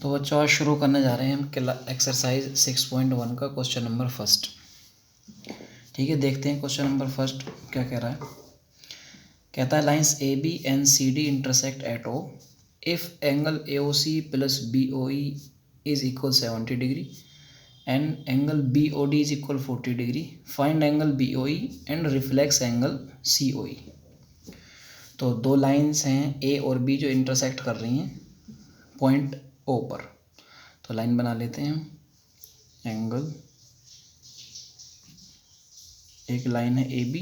तो बच्चों आज शुरू करने जा रहे हैं हम एक्सरसाइज 6.1 का क्वेश्चन नंबर फर्स्ट। ठीक है, देखते हैं क्वेश्चन नंबर फर्स्ट क्या कह रहा है। कहता है lines A B and C D intersect at O if angle A O C plus B O E is equal 70 degree and angle B O D is equal 40 degree, find angle B O E and reflex angle C O E. तो दो lines हैं ए और B जो intersect कर रही हैं point ओ पर। तो लाइन बना लेते हैं हम। एंगल, एक लाइन है ए बी,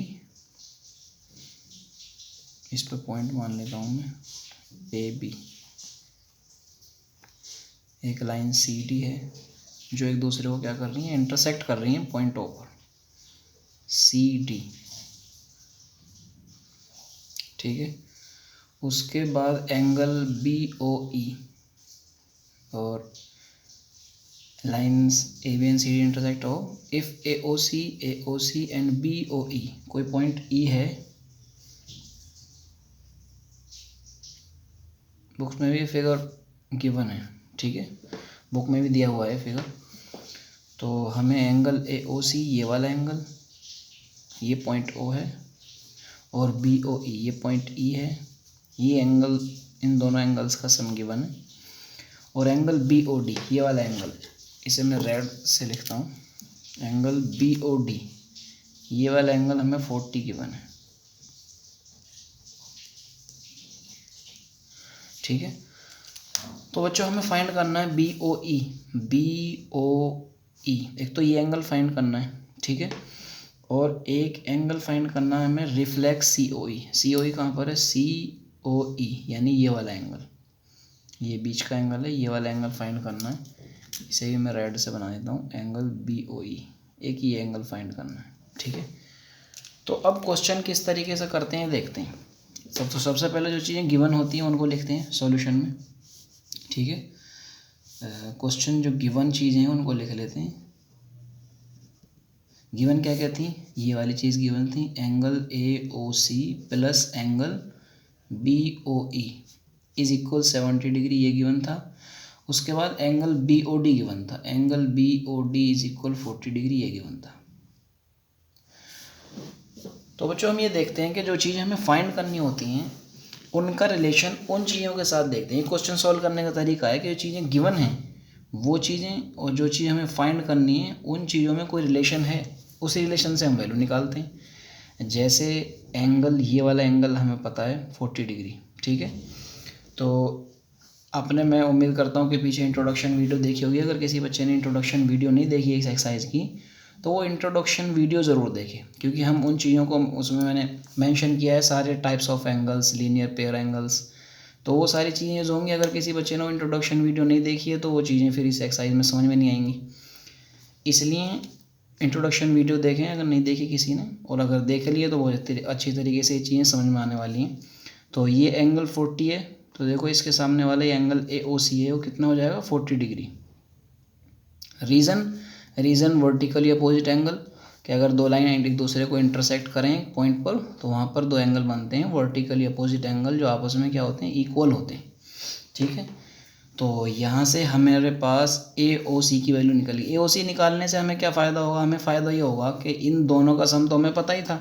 इस पर पॉइंट मान लेता हूँ मैं ए बी। एक लाइन सी डी है जो एक दूसरे को क्या कर रही हैं, इंटरसेक्ट कर रही हैं पॉइंट ओ पर, सी डी। ठीक है, उसके बाद एंगल बी ओ ई और lines A B and C D intersect हो if A O C and B O E, कोई पॉइंट ई है। बुक्स में भी फिगर गिवन है, ठीक है, बुक में भी दिया हुआ है फिगर। तो हमें एंगल ए ओ सी, ये वाला एंगल, ये पॉइंट ओ है, और बी ओ ई ये पॉइंट ई है। ये एंगल, इन दोनों एंगल्स का सम गिवन है। और एंगल बी ओ डी, ये वाला एंगल, इसे मैं रेड से लिखता हूँ। एंगल बी ओ डी, ये वाला एंगल हमें 40 गिवन है। ठीक है, तो बच्चों हमें फाइंड करना है बी ओ ई। बी ओ ई, एक तो ये एंगल फाइंड करना है, ठीक है, और एक एंगल फाइंड करना है हमें रिफ्लेक्स सी ओ ई। सी ओ ई कहाँ पर है, सी ओ ई, यानी ये वाला एंगल, ये बीच का एंगल है, ये वाला एंगल फाइंड करना है। इसे भी मैं रेड से बना देता हूँ, एंगल बी ओ ई, एक ही एंगल फाइंड करना है। ठीक है, तो अब क्वेश्चन किस तरीके से करते हैं देखते हैं। सबसे पहले जो चीज़ें गिवन होती हैं उनको लिखते हैं सॉल्यूशन में। ठीक है, क्वेश्चन जो गिवन चीज़ें हैं उनको लिख लेते हैं। गिवन क्या क्या थी, ये वाली चीज़ गिवन थी, angle A O C plus angle B O E is equal 70 degree, ये गिवन था। उसके बाद angle B O D given था, angle B O D is equal 40 degree, ये गिवन था। तो बच्चों हम ये देखते हैं कि जो चीज़ें हमें फाइंड करनी होती हैं उनका रिलेशन उन चीज़ों के साथ देखते हैं। क्वेश्चन सॉल्व करने का तरीका है कि जो चीज़ें गिवन हैं वो चीज़ें और जो चीज़ हमें फाइंड करनी है उन चीज़ों में कोई रिलेशन है, उसी रिलेशन से हम वैल्यू निकालते हैं। जैसे एंगल, ये वाला एंगल हमें पता है 40 डिग्री, ठीक है। तो आपने, मैं उम्मीद करता हूँ कि पीछे इंट्रोडक्शन वीडियो देखी होगी। अगर किसी बच्चे ने इंट्रोडक्शन वीडियो नहीं देखी इस एक्सरसाइज की तो वो इंट्रोडक्शन वीडियो ज़रूर देखे, क्योंकि हम उन चीज़ों को, उसमें मैंने मेंशन किया है सारे types of angles, linear pair angles, तो वो सारी चीज़ें जो होंगी अगर किसी बच्चे ने इंट्रोडक्शन वीडियो नहीं देखी है तो वो चीज़ें फिर इस एक्सरसाइज में समझ में नहीं आएंगी। इसलिए इंट्रोडक्शन वीडियो देखें अगर नहीं देखी किसी ने, और अगर देख लिए तो बहुत अच्छी तरीके से ये चीज़ें समझ में आने वाली हैं। तो ये एंगल 40 है, तो देखो इसके सामने वाले एंगल ए ओ सी है, वो कितना हो जाएगा 40 degree. Reason vertically opposite angle, कि अगर दो लाइन एक दूसरे को इंटरसेक्ट करें पॉइंट पर तो वहाँ पर दो एंगल बनते हैं वर्टिकली अपोजिट एंगल, जो आपस में क्या होते हैं, इक्वल होते हैं। ठीक है, तो यहाँ से हमारे पास ए ओ सी की वैल्यू निकली। ए ओ सी निकालने से हमें क्या फ़ायदा होगा, हमें फ़ायदा ये होगा कि इन दोनों का सम तो हमें पता ही था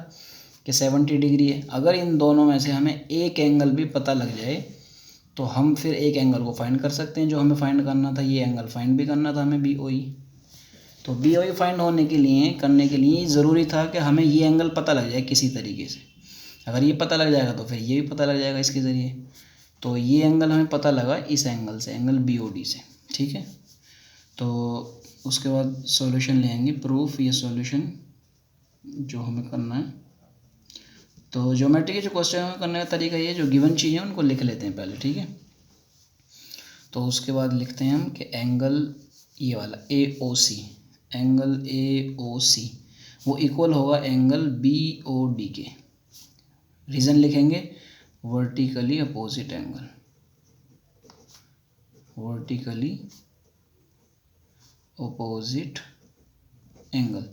कि 70 डिग्री है। अगर इन दोनों में से हमें एक एंगल भी पता लग जाए तो हम फिर एक एंगल को फाइंड कर सकते हैं। जो हमें फाइंड करना था, ये एंगल फाइंड भी करना था हमें, बी ओ ई। तो बी ओ ई फाइंड होने के लिए, करने के लिए ज़रूरी था कि हमें ये एंगल पता लग जाए किसी तरीके से। अगर ये पता लग जाएगा तो फिर ये भी पता लग जाएगा इसके ज़रिए। तो ये एंगल हमें पता लगा इस एंगल से, एंगल बी ओ डी से। ठीक है, तो उसके बाद सॉल्यूशन लेंगे, प्रूफ, ये सॉल्यूशन जो हमें करना है। तो ज्योमेट्री के जो क्वेश्चन हमें करने का तरीका ये, जो गिवन चीज़ है उनको लिख लेते हैं पहले। ठीक है, तो उसके बाद लिखते हैं हम कि एंगल ये वाला ए O C, angle A O सी वो इक्वल होगा एंगल बी ओ डी के। रीज़न लिखेंगे vertically opposite angle, vertically opposite angle.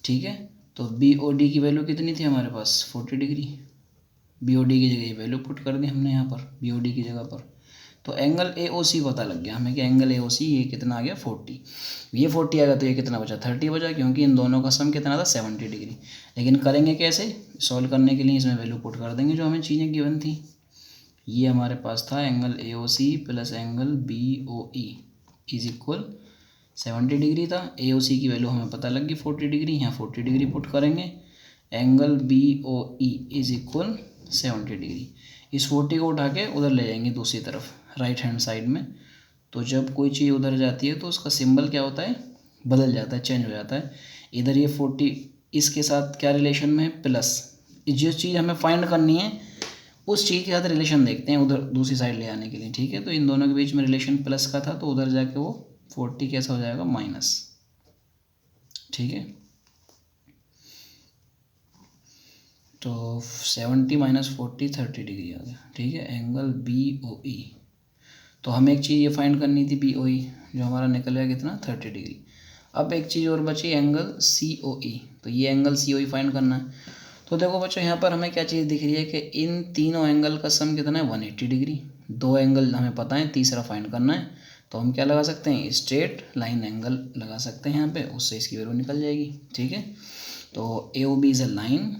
ठीक है, तो बी ओ डी की वैल्यू कितनी थी हमारे पास, 40 डिग्री। बी ओ डी की जगह ये वैल्यू पुट कर दी हमने यहाँ पर, बी ओ डी की जगह पर। तो एंगल ए ओ सी पता लग गया हमें कि एंगल ए ओ सी ये कितना आ गया 40, ये 40 आएगा तो ये कितना बचा 30 बचा, क्योंकि इन दोनों का सम कितना था 70 डिग्री। लेकिन करेंगे कैसे, सॉल्व करने के लिए इसमें वैल्यू पुट कर देंगे जो हमें चीज़ें गिवन थी। ये हमारे पास था angle A O C plus angle B O E is equal 70 degree था। ए ओ सी की वैल्यू हमें पता लग गई 40 डिग्री, यहाँ 40 डिग्री पुट करेंगे। Angle B O E is equal 70 degree. इस 40 को उठा के उधर ले जाएंगे दूसरी तरफ राइट हैंड साइड में। तो जब कोई चीज़ उधर जाती है तो उसका सिंबल क्या होता है, बदल जाता है, चेंज हो जाता है। इधर ये 40 इसके साथ क्या रिलेशन में है, प्लस। जिस चीज़ हमें फाइंड करनी है उस चीज़ के साथ रिलेशन देखते हैं उधर दूसरी साइड ले आने के लिए, ठीक है। तो इन दोनों के बीच में रिलेशन प्लस का था, तो उधर जाके वो 40 कैसा हो जाएगा माइनस, ठीक है। तो 70 माइनस 40 30 डिग्री आ गया, ठीक है। एंगल बी ओ ई, तो हमें एक चीज़ ये फाइंड करनी थी बी ओ ई, जो हमारा निकल गया कितना 30 डिग्री। अब एक चीज़ और बची एंगल सी ओ ई, तो ये एंगल सी ओ ई फाइंड करना है। तो देखो बच्चों यहाँ पर हमें क्या चीज़ दिख रही है कि इन तीनों एंगल का सम कितना है 180 डिग्री। दो एंगल हमें पता है, तीसरा फाइंड करना है। तो हम क्या लगा सकते हैं, स्ट्रेट लाइन एंगल लगा सकते हैं यहाँ पे, उससे इसकी वैल्यू निकल जाएगी, ठीक है। तो A O B is a line,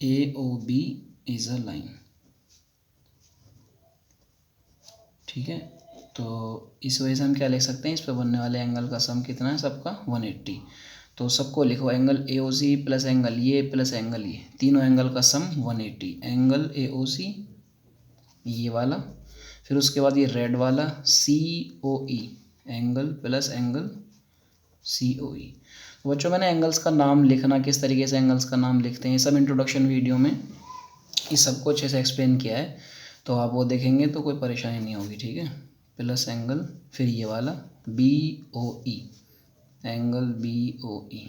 A O B is a line, ठीक है। तो इस वजह से हम क्या लिख सकते हैं, इस पर बनने वाले एंगल का सम कितना है सबका 180। तो सबको लिखो, angle A O C plus angle ये प्लस एंगल ये, तीनों एंगल का सम 180। एंगल ए ओ सी ये वाला, फिर उसके बाद ये रेड वाला सी O E, angle plus angle C O E. तो बच्चों मैंने एंगल्स का नाम लिखना, किस तरीके से एंगल्स का नाम लिखते हैं, सब इंट्रोडक्शन वीडियो में इस सबको अच्छे से एक्सप्लेन किया है। तो आप वो देखेंगे तो कोई परेशानी नहीं होगी, ठीक है। प्लस एंगल, फिर ये वाला B O E, angle B O E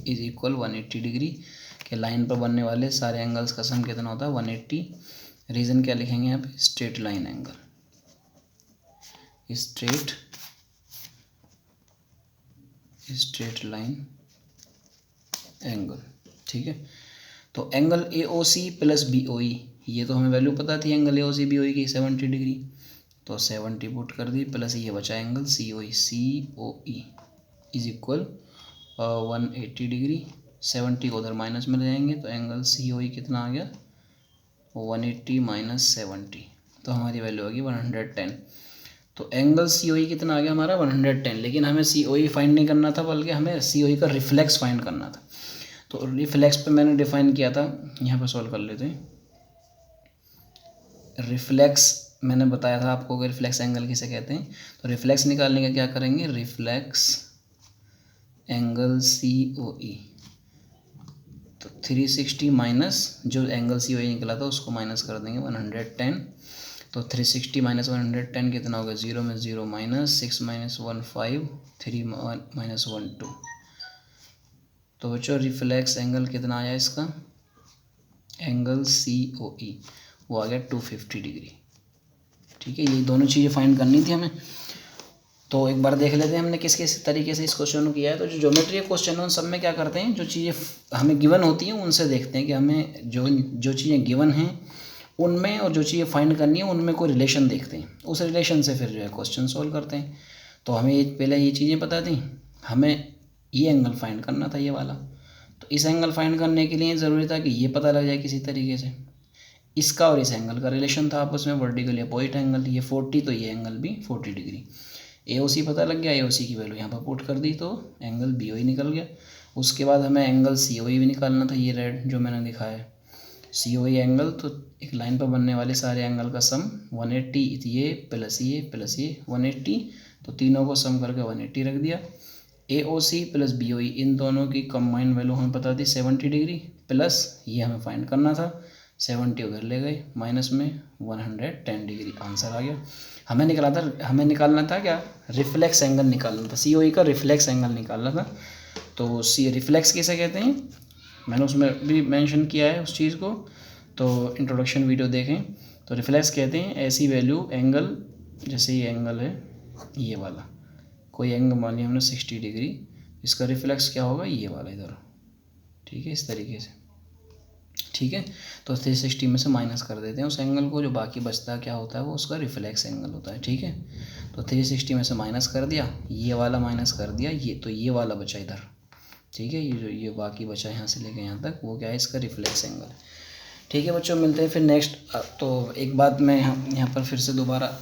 is equal 180 degree के लाइन पर बनने वाले सारे एंगल्स का सम कितना होता है 180। रीज़न क्या लिखेंगे यहाँ पे, straight line angle, straight line angle, ठीक है। तो angle A O C plus B O E, ये तो हमें वैल्यू पता थी angle A O C B O ई की 70 डिग्री, तो 70 पुट कर दी, प्लस ये बचा angle C O E is equal 180 degree. 70 को उधर माइनस में ले जाएंगे तो एंगल सी ओ ई कितना आ गया 180 माइनस 70, तो हमारी वैल्यू होगी 110। तो एंगल सी ओ ई कितना आ गया हमारा 110। लेकिन हमें सी ओ ई फाइंड नहीं करना था, बल्कि हमें सी ओ ई का रिफ्लेक्स फाइंड करना था। तो रिफ्लेक्स पे मैंने डिफाइन किया था, यहाँ पे सॉल्व कर लेते हैं। रिफ्लेक्स मैंने बताया था आपको कि रिफ्लेक्स एंगल किसे कहते हैं। तो रिफ्लेक्स निकालने का क्या करेंगे, reflex angle C O E, तो 360 माइनस जो एंगल सी ओ ई निकला था उसको माइनस कर देंगे 110। तो 360 माइनस 110 कितना होगा, 0 में 0 माइनस 6 माइनस 1 5 3 माइनस 1 2। तो बच्चों रिफ्लेक्स एंगल कितना आया इसका, एंगल सी ओ ई वो आ गया 250 डिग्री, ठीक है। ये दोनों चीज़ें फाइंड करनी थी हमें। तो एक बार देख लेते हैं हमने किस किस तरीके से इस क्वेश्चन को किया है। तो जो ज्योमेट्री क्वेश्चन है उन सब में क्या करते हैं, जो चीज़ें हमें गिवन होती हैं उनसे देखते हैं कि हमें जो चीज़ें गिवन हैं उनमें और जो चीज़ें फाइंड करनी है उनमें कोई रिलेशन देखते हैं, उस रिलेशन से फिर जो है क्वेश्चन सोल्व करते हैं। तो हमें पहले ये चीज़ें पता थी, हमें ये एंगल फाइंड करना था ये वाला। तो इस एंगल फाइंड करने के लिए ज़रूरी था कि ये पता लग जाए किसी तरीके से, इसका और इस एंगल का रिलेशन था आपस में, वर्टिकल अपोजिट एंगल, ये 40 तो ये एंगल भी 40 डिग्री। ए ओ सी पता लग गया, ए ओ सी की वैल्यू यहाँ पर पुट कर दी तो एंगल बी ओ ई निकल गया। उसके बाद हमें एंगल सी ओ ई भी निकालना था, ये रेड जो मैंने दिखाया है सी ओ ई एंगल। तो एक लाइन पर बनने वाले सारे एंगल का सम 180, ये प्लस ये 180, तो तीनों को सम करके 180 रख दिया। ए O C plus B O ई इन दोनों की कंबाइंड वैल्यू हमें पता थी 70 डिग्री, प्लस ये हमें फाइंड करना था 70 उधर ले गए, माइनस में 110 डिग्री, आंसर आ गया। हमें निकालना था क्या, रिफ्लेक्स एंगल निकालना था, सी ओ ई का रिफ्लेक्स एंगल निकालना था। तो सी रिफ्लेक्स किसे कहते हैं, मैंने उसमें भी मेंशन किया है उस चीज़ को, तो इंट्रोडक्शन वीडियो देखें। तो रिफ्लेक्स कहते हैं ऐसी वैल्यू एंगल, जैसे ये एंगल है ये वाला, कोई एंगल मान लिया हमने 60 डिग्री, इसका रिफ्लेक्स क्या होगा ये वाला इधर, ठीक है, इस तरीके से। ठीक है। तो 360 में से माइनस कर देते हैं उस एंगल को, जो बाकी बचता क्या होता है वो उसका रिफ्लेक्स एंगल होता है। ठीक है, तो 360 में से माइनस कर दिया, ये वाला माइनस कर दिया, ये तो ये वाला बचा इधर। ठीक है, ये जो ये बाकी बचा यहाँ से लेके यहाँ तक, वो क्या है, इसका रिफ्लेक्स एंगल। ठीक है बच्चों, मिलते हैं फिर नेक्स्ट। तो एक बात मैं यहाँ पर फिर से दोबारा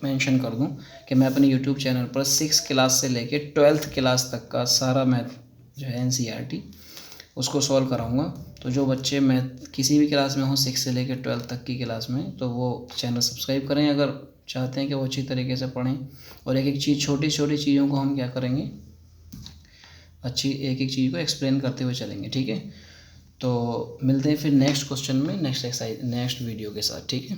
मेंशन कर दूँ कि मैं अपने यूट्यूब चैनल पर 6 क्लास से लेके 12th क्लास तक का सारा मैथ जो है NCERT उसको सॉल्व कराऊंगा। तो जो बच्चे मैथ किसी भी क्लास में हो 6 से लेकर 12 तक की क्लास में, तो वो चैनल सब्सक्राइब करें अगर चाहते हैं कि वो अच्छी तरीके से पढ़ें। और एक एक चीज़, छोटी छोटी चीज़ों को हम क्या करेंगे, अच्छी एक एक चीज़ को एक्सप्लेन करते हुए चलेंगे। ठीक है, तो मिलते हैं फिर नेक्स्ट क्वेश्चन में, नेक्स्ट एक्सरसाइज, नेक्स्ट वीडियो के साथ। ठीक है।